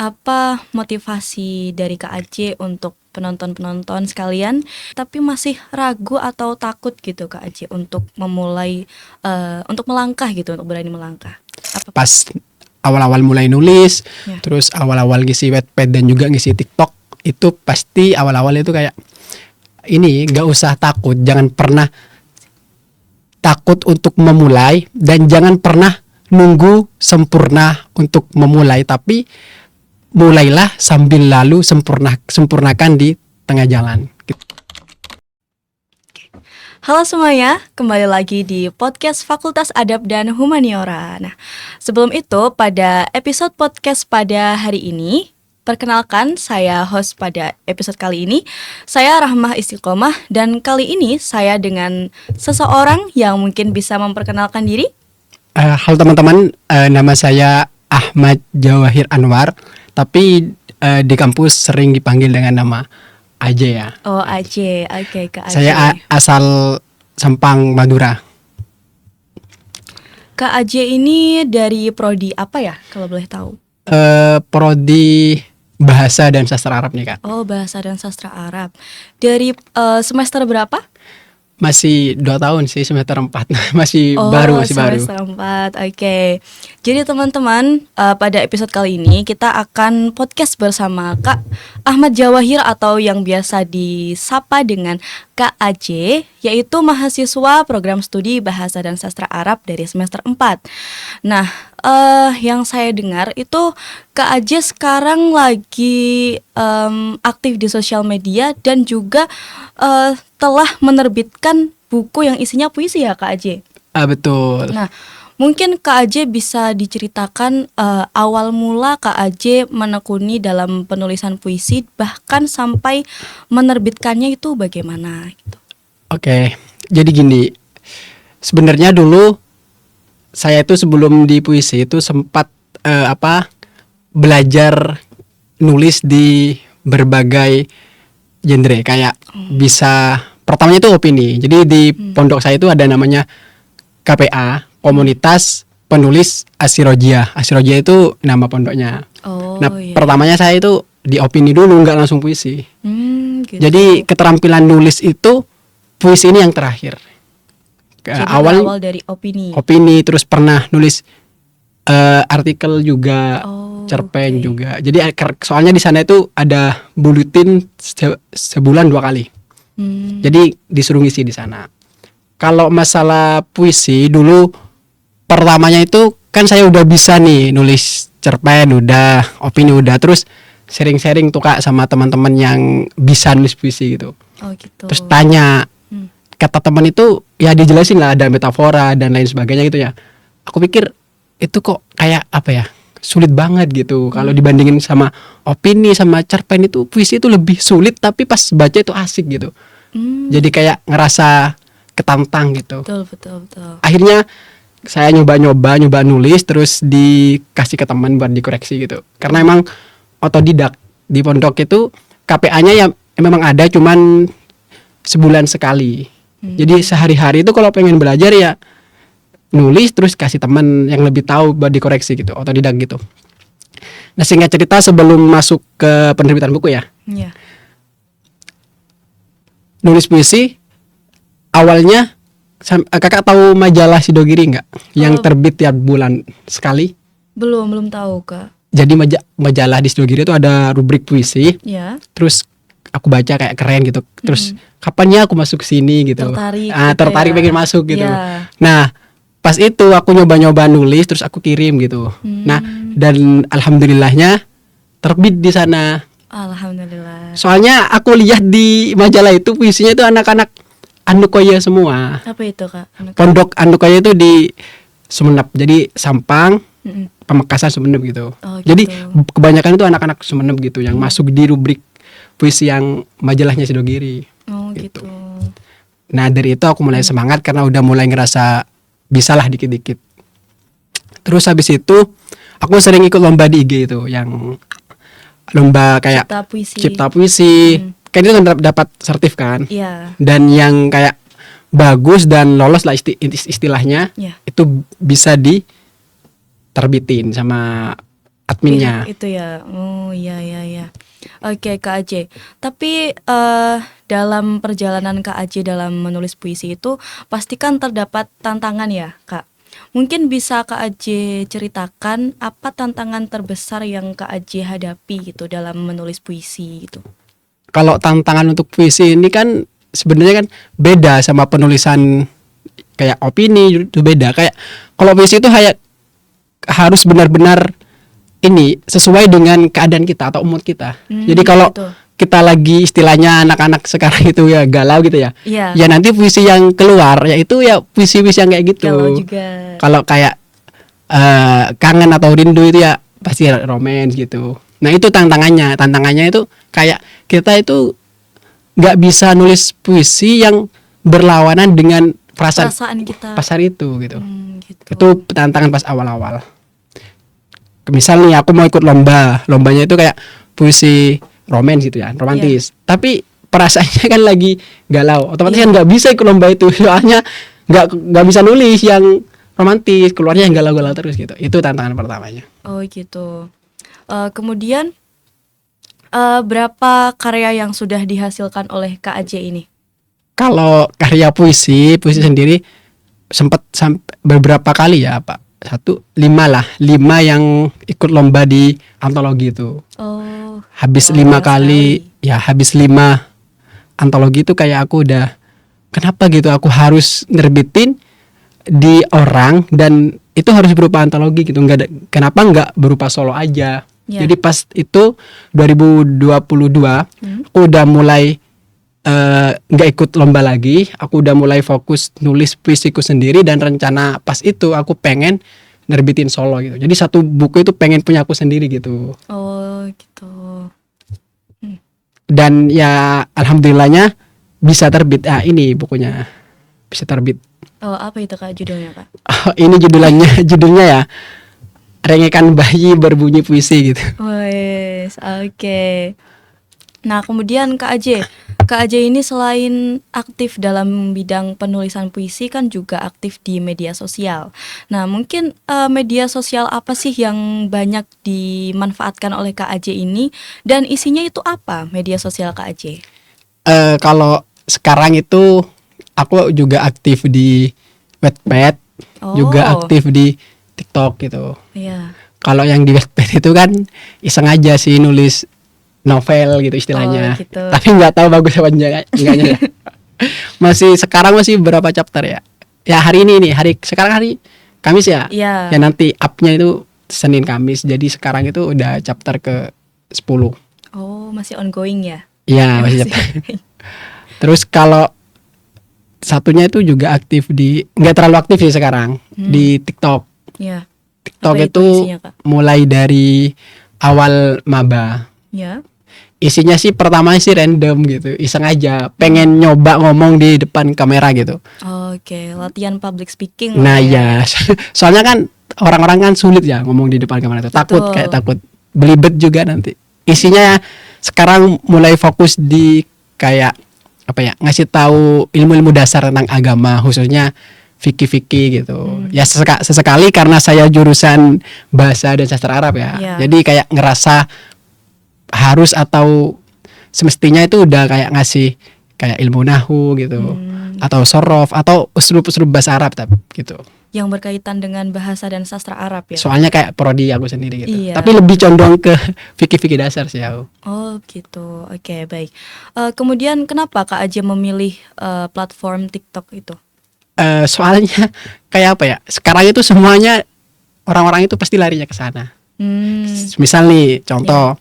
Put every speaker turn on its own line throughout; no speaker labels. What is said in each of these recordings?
apa motivasi dari Kak Aje untuk penonton-penonton sekalian, tapi masih ragu atau takut gitu Kak Aje untuk memulai, untuk melangkah gitu, untuk berani melangkah? Apa?
Pas awal-awal mulai nulis,
Ya.
terus awal-awal ngisi Wattpad dan juga ngisi TikTok, itu pasti awal-awal itu kayak ini gak usah takut, jangan pernah takut untuk memulai dan jangan pernah nunggu sempurna untuk memulai, tapi mulailah sambil lalu sempurnakan di tengah jalan.
Halo semuanya, kembali lagi di podcast Fakultas Adab dan Humaniora. Nah, sebelum itu pada episode podcast pada hari ini, perkenalkan saya host pada episode kali ini, saya Rahmah Istiqomah, dan kali ini saya dengan seseorang yang mungkin bisa memperkenalkan diri.
Halo teman-teman, nama saya Ahmad Jawahir Anwar, tapi di kampus sering dipanggil dengan nama Aje ya.
Oh, Aje, oke Kak Aje.
Saya asal Sampang, Madura.
Kak Aje ini dari prodi apa ya, kalau boleh tahu?
Prodi Bahasa dan Sastra Arab nih Kak.
Oh, Bahasa dan Sastra Arab. Dari semester berapa?
Masih 2 tahun sih, semester 4. masih baru.
Semester 4, oke. Jadi teman-teman, pada episode kali ini kita akan podcast bersama Kak Ahmad Jawahir atau yang biasa disapa dengan Kak Aje, yaitu mahasiswa program studi Bahasa dan Sastra Arab dari semester 4. Nah, yang saya dengar itu Kak Aje sekarang lagi aktif di sosial media dan juga telah menerbitkan buku yang isinya puisi ya Kak Aje?
Betul.
Nah, mungkin Kak Aje bisa diceritakan awal mula Kak Aje menekuni dalam penulisan puisi, bahkan sampai menerbitkannya itu bagaimana gitu.
Oke, jadi gini, sebenarnya dulu saya itu sebelum di puisi itu sempat belajar nulis di berbagai genre, kayak bisa pertamanya itu opini. Jadi di pondok saya itu ada namanya KPA, Komunitas Penulis Asirojia. Asirojia itu nama pondoknya.
Oh,
Nah,
iya.
pertamanya saya itu di opini dulu, nggak langsung puisi.
Gitu.
Jadi keterampilan nulis itu puisi ini yang terakhir.
Jadi
Awal
berawal dari opini.
opini, terus pernah nulis artikel juga, cerpen
oke.
juga. Jadi soalnya di sana itu ada buletin sebulan 2 kali. Jadi disuruh ngisi di sana. Kalau masalah puisi dulu pertamanya itu kan saya udah bisa nih nulis cerpen, udah opini udah, terus sharing-sharing tuh Kak sama teman-teman yang bisa nulis puisi gitu.
Oh gitu.
Terus tanya, kata teman itu ya dijelasin lah ada metafora dan lain sebagainya gitu ya. Aku pikir itu kok kayak apa ya, sulit banget gitu. Kalau dibandingin sama opini sama cerpen itu puisi itu lebih sulit, tapi pas baca itu asik gitu. Jadi kayak ngerasa ketantang gitu.
Betul.
Akhirnya saya nyoba nulis, terus dikasih ke teman buat dikoreksi gitu. Karena emang otodidak di pondok itu KPA-nya ya memang ada, cuman sebulan sekali. Jadi sehari-hari itu kalau pengen belajar ya nulis, terus kasih teman yang lebih tahu buat dikoreksi gitu, otodidak gitu. Nah, singkat cerita sebelum masuk ke penerbitan buku ya,
Iya.
nulis puisi awalnya kakak tahu majalah Sidogiri nggak? Yang terbit tiap bulan sekali.
Belum tahu Kak.
Jadi majalah di Sidogiri itu ada rubrik puisi.
Ya.
Terus aku baca kayak keren gitu. Terus kapan ya aku masuk ke sini gitu.
Tertarik gitu
tertarik
ya.
pengen masuk gitu.
Ya.
Nah, pas itu aku nyoba nulis, terus aku kirim gitu. Nah, dan alhamdulillahnya terbit di sana.
Alhamdulillah.
Soalnya aku lihat di majalah itu puisinya itu anak-anak Andukoya semua.
Apa itu Kak?
Pondok Andukoya itu di Sumeneb. Jadi Sampang, Pamekasan, Sumeneb gitu.
Oh,
Jadi
gitu.
kebanyakan itu anak-anak Sumeneb gitu yang masuk di rubrik puisi yang majalahnya Sidogiri.
Oh gitu.
Nah, dari itu aku mulai semangat karena udah mulai ngerasa bisalah dikit-dikit. Terus habis itu aku sering ikut lomba di IG itu, yang lomba kayak cipta puisi. Kan itu kan dapat sertif kan.
Iya.
Dan yang kayak bagus dan lolos lah istilahnya,
Iya.
itu bisa diterbitin sama adminnya.
Itu ya. Oh iya iya iya. Oke Kak Aje. Tapi dalam perjalanan Kak Aje dalam menulis puisi itu pasti kan terdapat tantangan ya Kak. Mungkin bisa Kak Aje ceritakan apa tantangan terbesar yang Kak Aje hadapi gitu dalam menulis puisi gitu.
Kalau tantangan untuk puisi ini kan sebenarnya kan beda sama penulisan kayak opini, itu beda. Kayak kalau puisi itu kayak harus benar-benar ini sesuai dengan keadaan kita atau mood kita. Jadi kalau
gitu.
kita lagi istilahnya anak-anak sekarang itu ya galau gitu ya.
Iya.
Ya nanti puisi yang keluar yaitu ya puisi-puisi yang kayak gitu.
Galau juga.
Kalau kayak kangen atau rindu itu ya pasti romance gitu. Nah itu tantangannya. Tantangannya itu kayak kita itu nggak bisa nulis puisi yang berlawanan dengan
Perasaan kita.
pasar itu gitu.
Gitu.
Itu tantangan pas awal-awal. Misal nih aku mau ikut lombanya itu kayak puisi romance gitu ya, romantis. Tapi perasaannya kan lagi galau, otomatis kan nggak bisa ikut lomba itu, soalnya nggak bisa nulis yang romantis, keluarnya yang galau-galau terus gitu. Itu tantangan pertamanya.
Oh gitu. Kemudian berapa karya yang sudah dihasilkan oleh Kak Aje ini?
Kalau karya puisi sendiri sempat sampai beberapa kali ya Pak. 5 yang ikut lomba di antologi itu.
Oh.
Habis
wah,
5 kali, ya habis 5 antologi itu kayak aku udah kenapa gitu aku harus nerbitin di orang dan itu harus berupa antologi gitu. Kenapa nggak berupa solo aja?
Ya.
Jadi pas itu 2022 aku udah mulai nggak ikut lomba lagi, aku udah mulai fokus nulis puisiku sendiri dan rencana pas itu aku pengen nerbitin solo gitu. Jadi satu buku itu pengen punya aku sendiri gitu.
Oh gitu.
Dan ya alhamdulillahnya bisa terbit. Ini bukunya bisa terbit.
Oh apa itu Kak judulnya Kak?
Ini judulnya ya Rengekan Bayi Berbunyi Puisi gitu.
Wes, oke. Nah kemudian Kak Aje ini selain aktif dalam bidang penulisan puisi kan juga aktif di media sosial. Nah mungkin media sosial apa sih yang banyak dimanfaatkan oleh Kak Aje ini dan isinya itu apa media sosial Kak Aje?
Kalau sekarang itu aku juga aktif di Wattpad, juga aktif di TikTok gitu.
Iya.
Kalau yang di Wattpad itu kan iseng aja sih nulis novel gitu istilahnya.
Gitu.
Tapi nggak tahu bagus apa enggaknya ya. Sekarang masih berapa chapter ya? Ya hari ini nih, sekarang hari Kamis ya.
Iya.
Ya nanti up-nya itu Senin Kamis. Jadi sekarang itu udah chapter ke 10.
Oh, masih ongoing ya?
Iya, masih chapter. Terus kalau satunya itu juga aktif nggak terlalu aktif sih sekarang di TikTok.
Iya.
TikTok
Apa
itu
isinya, Kak?
mulai dari awal maba.
Ya.
Isinya sih pertama sih random gitu, iseng aja, pengen nyoba ngomong di depan kamera gitu.
Oke, latihan public speaking.
Nah ya, soalnya kan orang-orang kan sulit ya ngomong di depan kamera itu, takut belibet juga nanti. Isinya sekarang mulai fokus di kayak apa ya, ngasih tahu ilmu-ilmu dasar tentang agama, khususnya fikih-fikih gitu. Ya sesekali karena saya jurusan bahasa dan sastra Arab ya. Jadi kayak ngerasa harus atau semestinya itu udah kayak ngasih kayak ilmu nahu gitu. Atau sorof atau uslub-uslub bahasa Arab gitu.
Yang berkaitan dengan bahasa dan sastra Arab ya.
Soalnya kayak prodi aku sendiri gitu.
Iya.
Tapi lebih condong ke fikih-fikih dasar sih aku.
Oh gitu. Oke, baik. Kemudian kenapa Kak Aje memilih platform TikTok itu?
Soalnya kayak apa ya? Sekarang itu semuanya orang-orang itu pasti larinya ke sana. Misal nih contoh,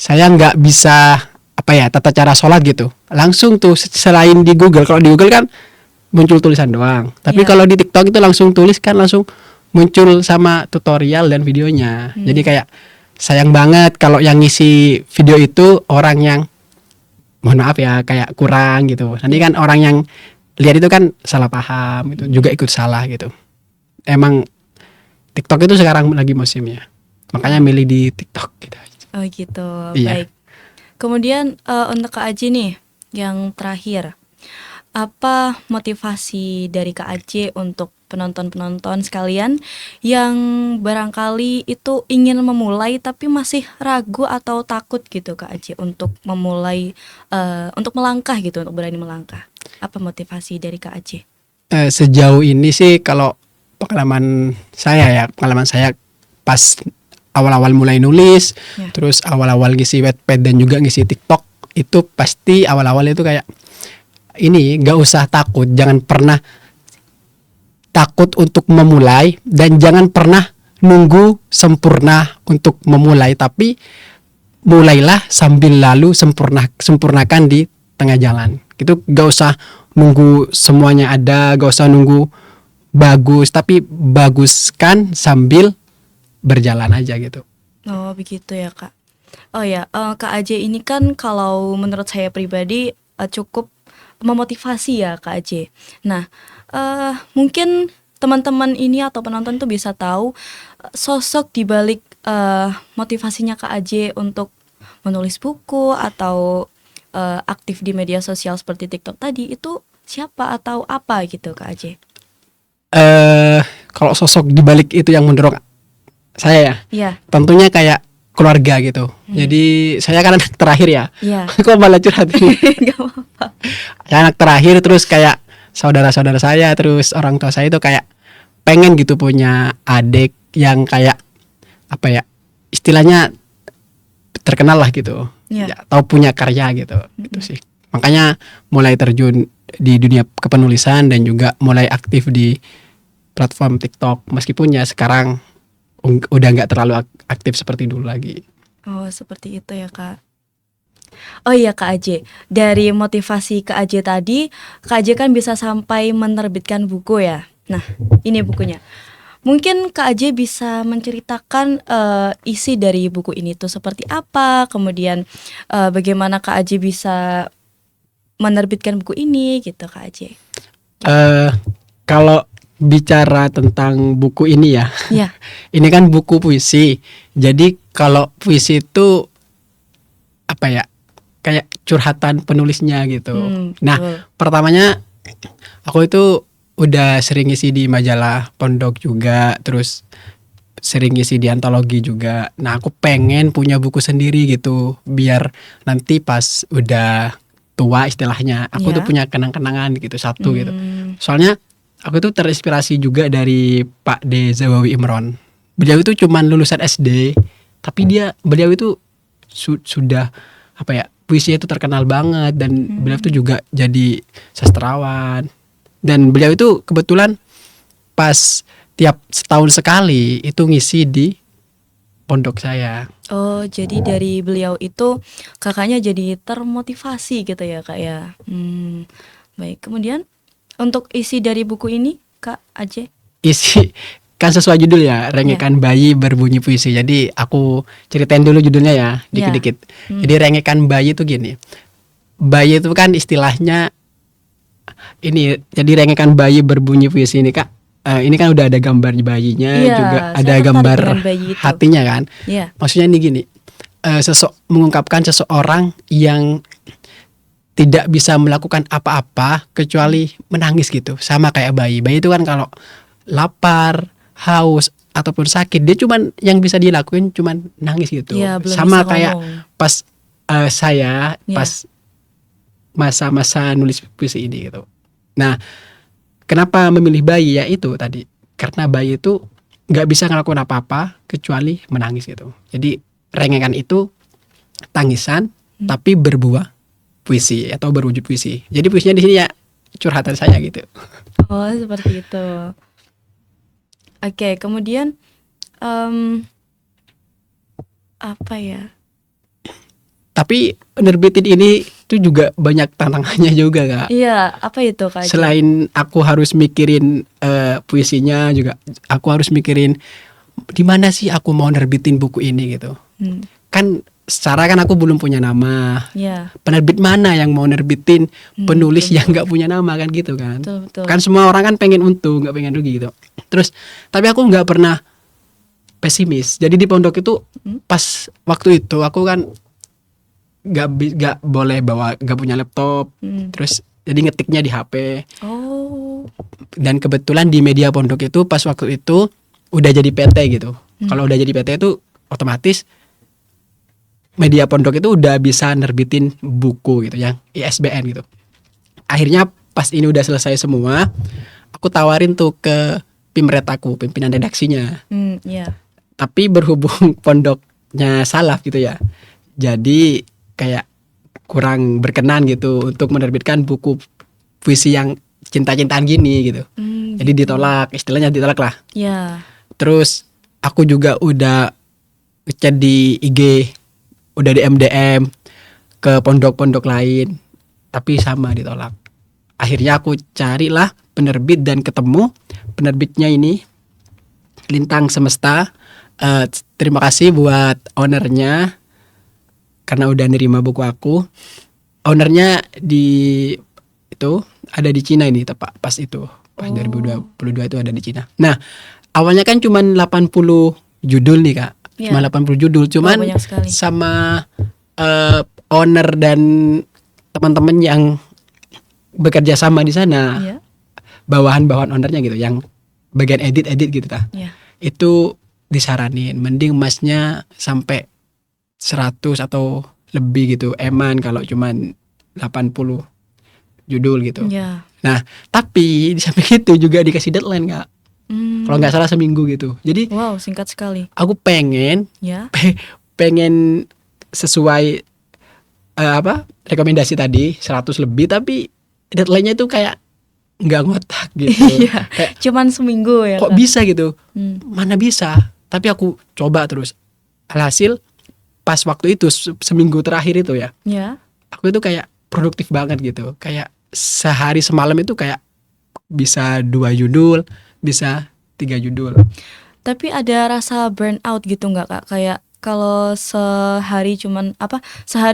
saya nggak bisa apa ya tata cara sholat gitu. Langsung tuh selain di Google, kalau di Google kan muncul tulisan doang. Tapi kalau di TikTok itu langsung tulis kan langsung muncul sama tutorial dan videonya. Jadi kayak sayang banget kalau yang ngisi video itu orang yang mohon maaf ya kayak kurang gitu. Nanti kan orang yang lihat itu kan salah paham gitu, juga ikut salah gitu. Emang TikTok itu sekarang lagi musimnya, makanya milih di TikTok gitu.
Oh gitu,
iya.
Baik. Kemudian untuk Kak Aji nih, yang terakhir, apa motivasi dari Kak Aje untuk penonton-penonton sekalian yang barangkali itu ingin memulai tapi masih ragu atau takut gitu Kak Aje untuk memulai, untuk melangkah gitu, untuk berani melangkah. Apa motivasi dari Kak Aje?
Sejauh ini sih kalau pengalaman saya pas awal-awal mulai nulis,
Ya.
terus awal-awal ngisi Wattpad dan juga ngisi TikTok, itu pasti awal-awal itu kayak ini gak usah takut, jangan pernah takut untuk memulai dan jangan pernah nunggu sempurna untuk memulai, tapi mulailah sambil lalu sempurnakan di tengah jalan. Gitu, gak usah nunggu semuanya ada, gak usah nunggu bagus, tapi baguskan sambil berjalan aja gitu.
Oh begitu ya Kak. Oh ya, Kak Aje ini kan kalau menurut saya pribadi cukup memotivasi ya Kak Aje. Nah, mungkin teman-teman ini atau penonton tuh bisa tahu sosok di balik motivasinya Kak Aje untuk menulis buku atau aktif di media sosial seperti TikTok tadi itu siapa atau apa gitu Kak Aje?
Kalau sosok di balik itu yang mendorong saya ya,
Iya,
tentunya kayak keluarga gitu. Jadi saya kan anak terakhir ya.
iya.
Kok malah curhat ini?
Gak apa-apa.
Saya anak terakhir, terus kayak saudara-saudara saya, terus orang tua saya itu kayak pengen gitu punya adik yang kayak apa ya, istilahnya terkenal lah gitu.
Iya.
Ya, atau punya karya gitu. Gitu sih. Makanya mulai terjun di dunia kepenulisan dan juga mulai aktif di platform TikTok, meskipun ya sekarang udah nggak terlalu aktif seperti dulu lagi.
Oh seperti itu ya Kak. Oh iya Kak Aje, dari motivasi Kak Aje tadi, Kak Aje kan bisa sampai menerbitkan buku ya. Nah ini bukunya. Mungkin Kak Aje bisa menceritakan isi dari buku ini tuh seperti apa, kemudian bagaimana Kak Aje bisa menerbitkan buku ini gitu Kak Aje.
Kalau bicara tentang buku ini ya,
Ya,
ini kan buku puisi. Jadi kalau puisi itu apa ya, kayak curhatan penulisnya gitu. Nah,
betul.
pertamanya aku itu udah sering ngisi di majalah Pondok juga, terus sering ngisi di antologi juga. Nah, aku pengen punya buku sendiri gitu, biar nanti pas udah tua istilahnya, aku
Ya.
tuh punya kenang-kenangan gitu satu gitu.
Hmm,
Soalnya aku tuh terinspirasi juga dari Pak D. Zawawi Imron. Beliau itu cuman lulusan SD, tapi beliau itu sudah apa ya, puisinya itu terkenal banget, dan beliau tuh juga jadi sastrawan. Dan beliau itu kebetulan pas tiap setahun sekali itu ngisi di pondok saya.
Oh jadi dari beliau itu kakaknya jadi termotivasi gitu ya Kak ya. Baik, kemudian untuk isi dari buku ini Kak Aje?
Isi kan sesuai judul ya, Rengekan Bayi Berbunyi Puisi. Jadi aku ceritain dulu judulnya ya, dikit-dikit. Jadi rengekan bayi itu gini. Bayi itu kan istilahnya ini, jadi rengekan bayi berbunyi puisi ini Kak. Ini kan udah ada gambar bayinya,
Iya,
juga
saya
ada
tertarik
gambar
dengan bayi itu.
hatinya kan.
Iya.
Maksudnya ini gini, mengungkapkan seseorang yang tidak bisa melakukan apa-apa kecuali menangis gitu, sama kayak bayi. Bayi itu kan kalau lapar, haus ataupun sakit, dia cuman yang bisa dilakuin cuman nangis gitu.
Iya, belum
Sama
bisa
kayak
ngomong.
pas saya
Iya.
pas masa-masa nulis puisi ini gitu. Nah, kenapa memilih bayi ya itu tadi, karena bayi itu nggak bisa ngelakuin apa-apa kecuali menangis gitu. Jadi rengengan itu tangisan tapi berbuah puisi atau berwujud puisi. Jadi puisinya di sini ya curhatan saya gitu.
Oh seperti itu. Oke, kemudian apa ya?
Tapi nerbitin ini tuh juga banyak tantangannya juga Kak.
Iya, apa itu Kak Aje?
Selain aku harus mikirin puisinya, juga aku harus mikirin di mana sih aku mau nerbitin buku ini gitu. Kan secara kan aku belum punya nama.
Iya,
Penerbit mana yang mau nerbitin penulis yang nggak punya nama kan gitu kan.
betul.
Kan semua orang kan pengen untung, nggak pengen rugi gitu. Terus tapi aku nggak pernah pesimis. Jadi di pondok itu pas waktu itu aku kan nggak boleh bawa, nggak punya laptop. Terus Jadi ngetiknya di HP.
Oh.
Dan kebetulan di media pondok itu pas waktu itu udah jadi PT gitu. Kalau udah jadi PT itu otomatis media pondok itu udah bisa nerbitin buku gitu yang ISBN gitu. Akhirnya pas ini udah selesai semua, aku tawarin tuh ke Pimret aku, pimpinan redaksinya.
Iya.
Tapi berhubung pondoknya salaf gitu ya, jadi kayak kurang berkenan gitu untuk menerbitkan buku puisi yang cinta-cintaan gini gitu. Jadi ditolak, istilahnya ditolak lah.
Ya.
Terus aku juga udah ngechat di IG, udah di MDM ke pondok-pondok lain, tapi sama ditolak. Akhirnya aku carilah penerbit dan ketemu penerbitnya ini, Lintang Semesta. Terima kasih buat ownernya karena udah nerima buku aku. Ownernya di itu ada di Cina ini tepat pas itu. Pas 2022 itu ada di Cina. Nah, awalnya kan cuman 80 judul nih, Kak.
Iya.
Cuma 80 judul, cuman
banyak sekali.
sama owner dan teman-teman yang bekerja sama di sana.
Iya.
Bawahan-bawahan ownernya gitu yang bagian edit-edit gitu ta.
Iya.
Itu disaranin mending masnya sampai 100 atau lebih gitu. Eman kalau cuman 80 judul gitu.
Iya.
Nah, tapi di samping itu juga dikasih deadline, Kak. Kalau nggak salah seminggu gitu. Jadi
Wow, singkat sekali.
aku pengen
Ya.
pengen sesuai rekomendasi tadi 100 lebih, tapi deadline-nya itu kayak nggak ngotak gitu.
Iya.
Kayak
Cuman seminggu ya.
kok
Kak?
bisa gitu?
Hmm.
Mana bisa? Tapi aku coba terus. Alhasil pas waktu itu seminggu terakhir itu ya,
Ya.
aku itu kayak produktif banget gitu. Kayak sehari semalam itu kayak bisa 2 judul, bisa 3 judul.
Tapi ada rasa burnout gitu nggak Kak? Kayak kalau sehari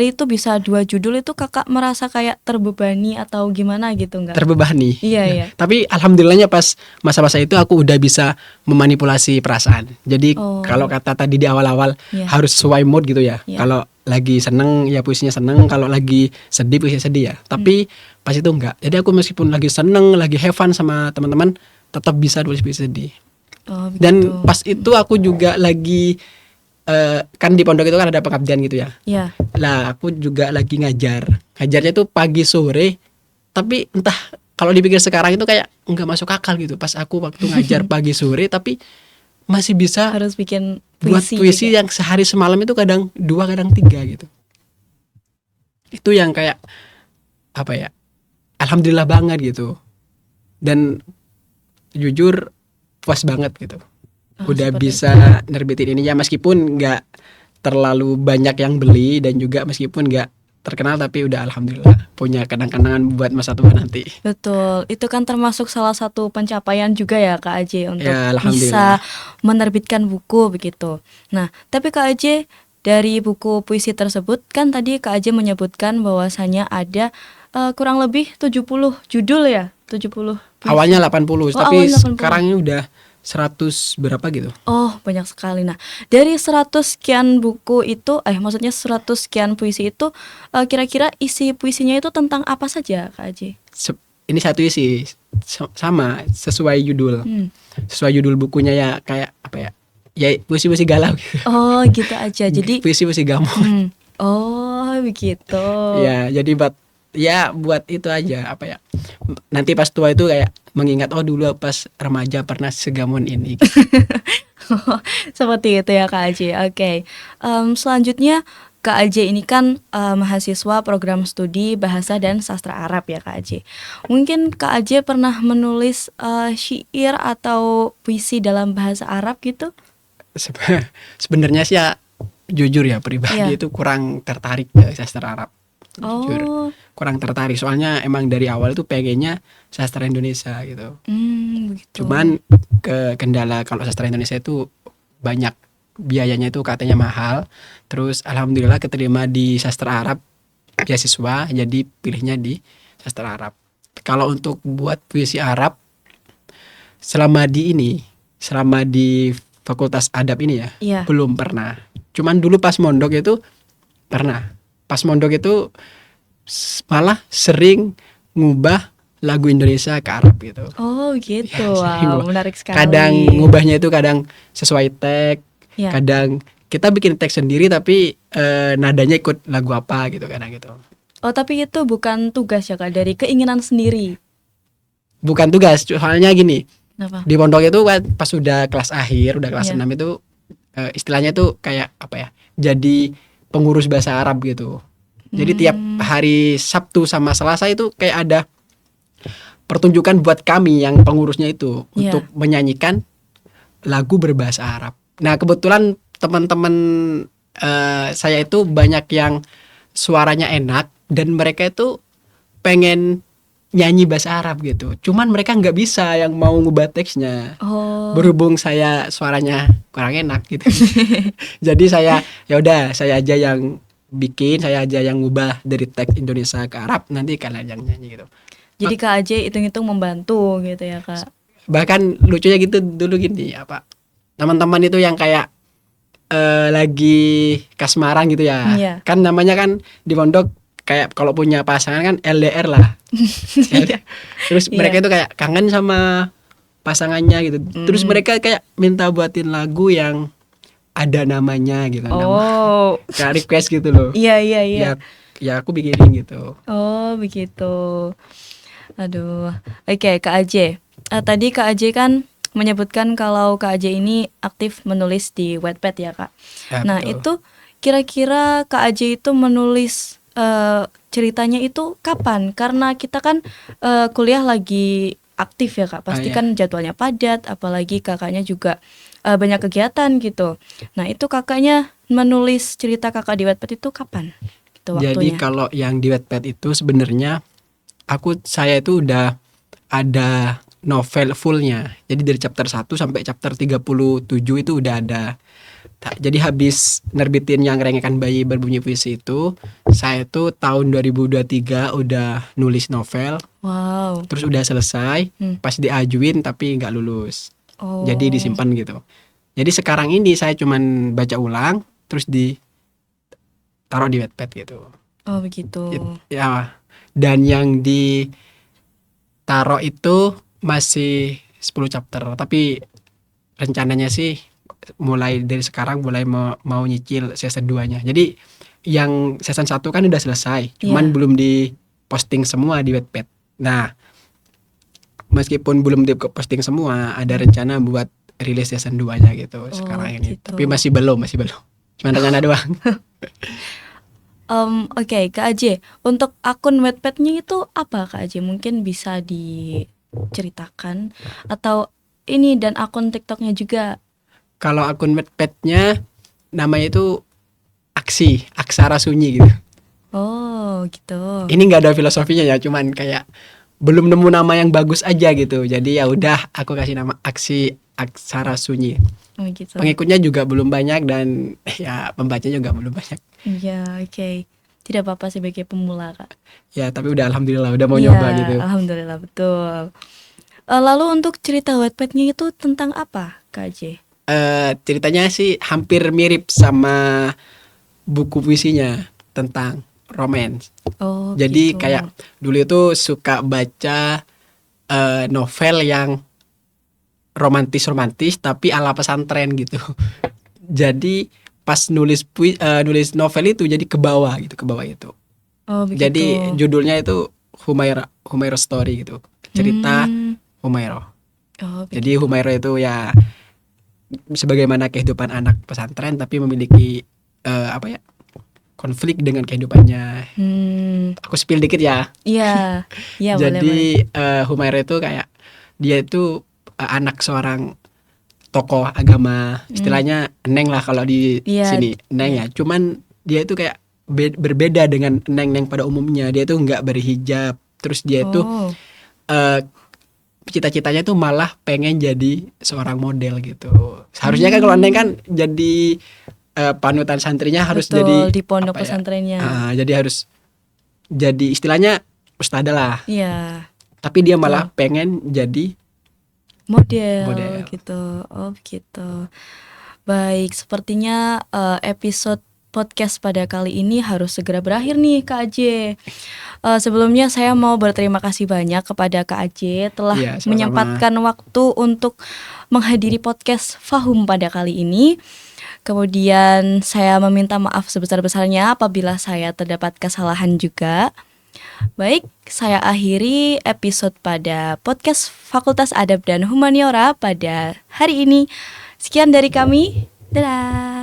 itu bisa 2 judul itu Kakak merasa kayak terbebani atau gimana gitu nggak?
Terbebani.
Iya, iya.
Tapi alhamdulillahnya pas masa-masa itu aku udah bisa memanipulasi perasaan. Jadi
Oh.
kalau kata tadi di awal-awal
Iya.
harus sesuai mood gitu ya.
Iya.
Kalau lagi seneng ya puisinya seneng, kalau lagi sedih puisinya sedih ya. Tapi pas itu enggak. Jadi aku meskipun lagi seneng, lagi have fun sama teman-teman, tetap bisa tulis puisi sedih.
Oh,
Dan
begitu.
pas itu aku juga lagi kan di pondok itu kan ada pengabdian gitu ya.
Ya.
Lah aku juga lagi ngajar. Ngajarnya tuh pagi sore. Tapi entah kalau dipikir sekarang itu kayak nggak masuk akal gitu. Pas aku waktu ngajar pagi sore tapi masih bisa
Harus bikin
buat
puisi.
puisi
gitu.
yang sehari semalam itu kadang 2 kadang 3 gitu. Itu yang kayak apa ya? Alhamdulillah banget gitu. Dan jujur puas banget gitu.
Oh,
Udah
seperti
bisa nerbitin ini ya, meskipun nggak terlalu banyak yang beli dan juga meskipun nggak terkenal, tapi udah alhamdulillah punya kenang-kenangan buat masa tua nanti.
Betul, itu kan termasuk salah satu pencapaian juga ya Kak Aje untuk
Ya, alhamdulillah.
bisa menerbitkan buku begitu. Nah, tapi Kak Aje dari buku puisi tersebut kan tadi Kak Aje menyebutkan bahwasanya ada kurang lebih 70 judul ya, 70. puisi.
Awalnya 80,
Oh,
tapi
awalnya 80.
sekarang ini udah 100 berapa gitu.
Oh, banyak sekali. Nah, dari 100 sekian buku itu, maksudnya 100 sekian puisi itu, kira-kira isi puisinya itu tentang apa saja, Kak Aji?
Ini satu isi sama sesuai judul. Sesuai judul bukunya ya, kayak apa ya? Ya puisi-puisi galau gitu.
Oh, gitu aja. Jadi,
Puisi-puisi gamon.
oh, begitu.
Ya, jadi buat itu aja apa ya? Nanti pas tua itu kayak mengingat dulu pas remaja pernah segamon ini. Gitu.
Seperti itu ya Kak Aji. Oke. Selanjutnya Kak Aji ini kan mahasiswa program studi Bahasa dan Sastra Arab ya Kak Aji. Mungkin Kak Aji pernah menulis syair atau puisi dalam bahasa Arab gitu?
Sebenarnya sih ya jujur ya pribadi
Iya.
itu kurang tertarik ke sastra Arab. Jujur.
Oh,
Kurang tertarik soalnya emang dari awal itu pengennya sastra Indonesia gitu.
begitu.
Cuman kendala kalau sastra Indonesia itu banyak biayanya, itu katanya mahal. Terus alhamdulillah keterima di sastra Arab beasiswa, jadi pilihnya di sastra Arab. Kalau untuk buat puisi Arab selama di Fakultas Adab ini ya,
Iya.
belum pernah. Cuman dulu pas mondok itu pernah. Pas mondok itu malah sering ngubah lagu Indonesia ke Arab gitu.
Oh gitu,
Ya, sering
wow,
gua.
menarik sekali.
Kadang ngubahnya itu kadang sesuai tag,
Ya.
kadang kita bikin tag sendiri tapi nadanya ikut lagu apa gitu kadang gitu.
Oh tapi itu bukan tugas ya Kak, dari keinginan sendiri.
Bukan tugas, soalnya gini,
Kenapa?
di pondok itu kan pas udah kelas akhir, udah kelas
Iya.
6 itu istilahnya tuh kayak apa ya? Jadi pengurus bahasa Arab gitu. Jadi tiap hari Sabtu sama Selasa itu kayak ada pertunjukan buat kami yang pengurusnya itu
Iya.
untuk menyanyikan lagu berbahasa Arab. Nah, kebetulan teman-teman saya itu banyak yang suaranya enak dan mereka itu pengen nyanyi bahasa Arab gitu. Cuman mereka nggak bisa yang mau ngubah teksnya.
Oh.
Berhubung saya suaranya kurang enak gitu. Jadi saya ya udah saya aja yang bikin, saya aja yang ngubah dari teks Indonesia ke Arab, nanti kalian yang nyanyi gitu.
Jadi Kak Aje hitung-hitung membantu gitu ya Kak.
Bahkan lucunya gitu dulu gini apa? Teman-teman itu yang kayak lagi kasmaran gitu ya.
Iya.
Kan namanya kan di pondok kayak kalau punya pasangan kan LDR lah. Terus
Iya.
mereka itu kayak kangen sama pasangannya gitu. Terus mereka kayak minta buatin lagu yang ada namanya gitu. Nama,
Oh.
kayak request gitu loh.
Iya iya iya.
Ya aku bikinin gitu.
Oh begitu. Aduh. Oke Kak Aje. Tadi Kak Aje kan menyebutkan kalau Kak Aje ini aktif menulis di Wattpad ya Kak.
Ya,
Nah
betul.
itu kira-kira Kak Aje itu menulis ceritanya itu kapan? Karena kita kan kuliah lagi aktif ya Kak. Pasti
iya.
kan jadwalnya padat, apalagi kakaknya juga banyak kegiatan gitu. Nah itu kakaknya menulis cerita kakak di Wattpad itu kapan? Gitu
Jadi
waktunya.
kalau yang di Wattpad itu sebenarnya saya itu udah ada novel fullnya. Jadi dari chapter 1 sampai chapter 37 itu udah ada. Jadi habis nerbitin yang Rengekan Bayi Berbunyi Puisi itu, saya tuh tahun 2023 udah nulis novel,
Wow.
terus udah selesai, pas diajuin tapi nggak lulus.
Oh.
Jadi disimpan gitu. Jadi sekarang ini saya cuman baca ulang, terus ditaruh di Wattpad gitu.
Oh begitu.
Ya, dan yang ditaruh itu masih 10 chapter, tapi rencananya sih mulai dari sekarang mulai mau nyicil season 2-nya. Jadi yang season 1 kan udah selesai, cuman
Iya.
belum di posting semua di Wattpad. Nah, meskipun belum di posting semua, ada rencana buat rilis season 2-nya gitu sekarang ini.
gitu.
Tapi masih belum. Cuman rencana doang.
Oke, Kak Aje, untuk akun Wattpad-nya itu apa Kak Aje? Mungkin bisa diceritakan atau ini dan akun TikTok-nya juga.
Kalau akun Wattpad-nya namanya itu Aksara Sunyi gitu.
Oh, gitu.
Ini nggak ada filosofinya ya, cuman kayak belum nemu nama yang bagus aja gitu. Jadi ya udah aku kasih nama Aksara Sunyi.
Oh, gitu.
Pengikutnya juga belum banyak dan ya pembacanya juga belum banyak.
Iya, oke. Tidak apa-apa sebagai pemula, Kak.
Ya tapi udah alhamdulillah udah mau
Iya,
nyoba gitu.
alhamdulillah, betul. Lalu untuk cerita Wattpad-nya itu tentang apa, Kak Aje?
Ceritanya sih hampir mirip sama buku puisinya tentang romance.
Oh,
Jadi
gitu.
kayak dulu itu suka baca novel yang romantis tapi ala pesantren gitu. Jadi pas nulis novel itu jadi ke bawah itu.
Oh, begitu.
Jadi judulnya itu Humaira Story gitu. Cerita Humaira.
Oh,
Jadi Humaira itu ya sebagaimana kehidupan anak pesantren tapi memiliki konflik dengan kehidupannya. Aku spill dikit ya.
Iya, iya boleh.
Jadi Humaira itu kayak dia itu anak seorang tokoh agama, istilahnya neng lah kalau di
Iya,
sini neng ya. Cuman dia itu kayak berbeda dengan neng-neng pada umumnya. Dia tuh nggak berhijab. Terus dia itu
Oh,
cita-citanya tuh malah pengen jadi seorang model gitu. Seharusnya kan kalau neng kan jadi panutan santrinya harus
betul,
jadi
di pondok
apa ya,
pesantrennya.
jadi harus jadi istilahnya ustadzah lah.
Iya,
Tapi dia malah pengen jadi
model gitu. Oh, gitu. Baik, sepertinya episode podcast pada kali ini harus segera berakhir nih Kak Aje. Sebelumnya saya mau berterima kasih banyak kepada Kak Aje telah
Iya, sama-sama.
menyempatkan waktu untuk menghadiri podcast Fahum pada kali ini. Kemudian saya meminta maaf sebesar-besarnya apabila saya terdapat kesalahan juga. Baik, saya akhiri episode pada podcast Fakultas Adab dan Humaniora pada hari ini. Sekian dari kami. Dadah.